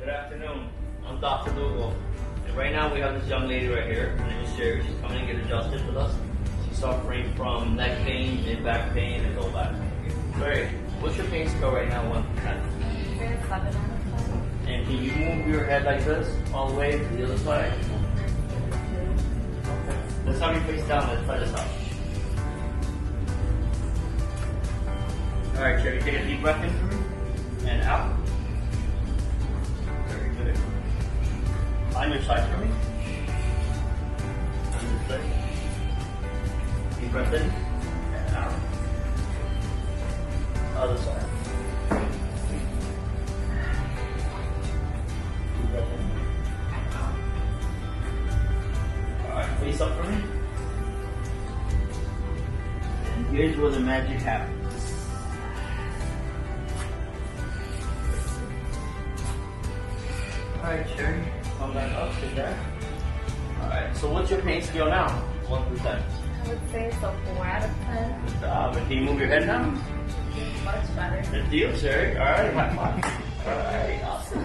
Good afternoon. I'm Dr. Lugo. And right now we have this young lady right here. Her name is Sherry. She's coming to get adjusted with us. She's suffering from neck pain, mid-back pain, and low back pain. Sherry, what's your pain scale right now, 1 to 10? 7 out of 10. And can you move your head like this, all the way to the other side? Okay. Let's have you face down. Let's try this out. Alright, Sherry, take a deep breath in and out. Very good. On your side for me. On this side. Deep breath in and out. Other side. Deep breath in and out. Alright, face up for me. And here's where the magic happens. Alright, Sherry, come back up, sit there. Alright, so what's your pain scale now? 1 to 10. I would say it's a 4 out of 10. Good job. And can you move your head now? Much better. Good deal, Sherry. Alright, high five. Alright, awesome.